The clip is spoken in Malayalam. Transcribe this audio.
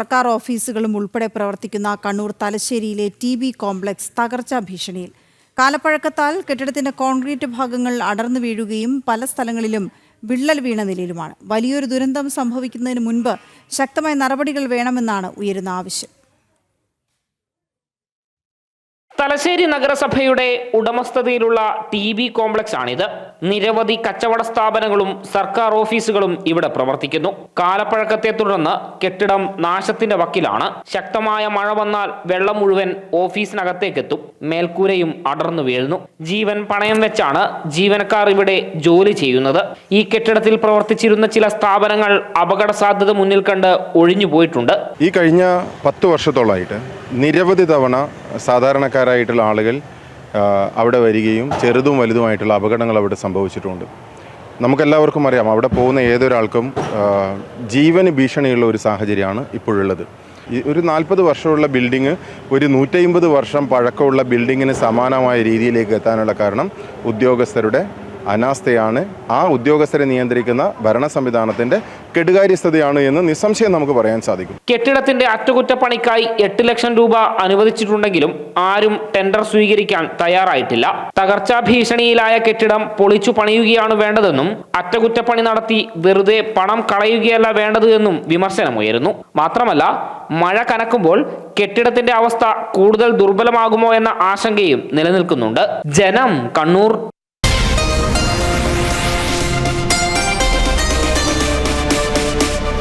സർക്കാർ ഓഫീസുകളും ഉൾപ്പെടെ പ്രവർത്തിക്കുന്ന കണ്ണൂർ തലശ്ശേരിയിലെ ടി.ബി കോംപ്ലക്സ് തകർച്ചാ ഭീഷണിയിൽ. കാലപ്പഴക്കത്താൽ കെട്ടിടത്തിന്റെ കോൺക്രീറ്റ് ഭാഗങ്ങൾ അടർന്നു വീഴുകയും പല സ്ഥലങ്ങളിലും വിള്ളൽ വീണ നിലയിലുമാണ്. വലിയൊരു ദുരന്തം സംഭവിക്കുന്നതിന് മുൻപ് ശക്തമായ നടപടികൾ വേണമെന്നാണ് ഉയരുന്ന ആവശ്യം. തലശ്ശേരി നഗരസഭയുടെ ഉടമസ്ഥതയിലുള്ള ടി.ബി കോംപ്ലക്സ് ആണിത്. നിരവധി കച്ചവട സ്ഥാപനങ്ങളും സർക്കാർ ഓഫീസുകളും ഇവിടെ പ്രവർത്തിക്കുന്നു. കാലപ്പഴക്കത്തെ തുടർന്ന് കെട്ടിടം നാശത്തിന്റെ വക്കിലാണ്. ശക്തമായ മഴ വന്നാൽ വെള്ളം മുഴുവൻ ഓഫീസിനകത്തേക്കെത്തും. മേൽക്കൂരയും അടർന്നു വീഴുന്നു. ജീവൻ പണയം വെച്ചാണ് ജീവനക്കാർ ഇവിടെ ജോലി ചെയ്യുന്നത്. ഈ കെട്ടിടത്തിൽ പ്രവർത്തിച്ചിരുന്ന ചില സ്ഥാപനങ്ങൾ അപകട സാധ്യത മുന്നിൽ കണ്ട് ഒഴിഞ്ഞു പോയിട്ടുണ്ട്. ഈ കഴിഞ്ഞ 10 വർഷത്തോളമായിട്ട് നിരവധി തവണ സാധാരണക്കാരായിട്ടുള്ള ആളുകൾ അവിടെ വരികയും ചെറുതും വലുതുമായിട്ടുള്ള അപകടങ്ങൾ അവിടെ സംഭവിച്ചിട്ടുണ്ട്. നമുക്കെല്ലാവർക്കും അറിയാം, അവിടെ പോകുന്ന ഏതൊരാൾക്കും ജീവന് ഭീഷണിയുള്ള ഒരു സാഹചര്യമാണ് ഇപ്പോഴുള്ളത്. ഒരു 40 വർഷമുള്ള ബിൽഡിങ് ഒരു 150 വർഷം പഴക്കമുള്ള ബിൽഡിങ്ങിന് സമാനമായ രീതിയിലേക്ക് എത്താനുള്ള കാരണം ഉദ്യോഗസ്ഥരുടെ അനാസ്ഥയാണ്. ആ ഉദ്യോഗസ്ഥരെ നിയന്ത്രിക്കുന്ന ഭരണ സംവിധാനത്തിന്റെ കെടുകാര്യസ്ഥതയാണ് എന്ന് നിസ്സംശയം നമുക്ക് പറയാൻ സാധിക്കും. കെട്ടിടത്തിന്റെ അറ്റകുറ്റപ്പണിക്കായി 8 ലക്ഷം രൂപ അനുവദിച്ചിട്ടുണ്ടെങ്കിലും ആരും ടെൻഡർ സ്വീകരിക്കാൻ തയ്യാറായിട്ടില്ല. തകർച്ചാ ഭീഷണിയിലായ കെട്ടിടം പൊളിച്ചു പണിയുകയാണ് വേണ്ടതെന്നും അറ്റകുറ്റപ്പണി നടത്തി വെറുതെ പണം കളയുകയല്ല വേണ്ടത് എന്നും വിമർശനമുയരുന്നു. മാത്രമല്ല, മഴ കനക്കുമ്പോൾ കെട്ടിടത്തിന്റെ അവസ്ഥ കൂടുതൽ ദുർബലമാകുമോ എന്ന ആശങ്കയും നിലനിൽക്കുന്നുണ്ട്. ജനം, കണ്ണൂർ.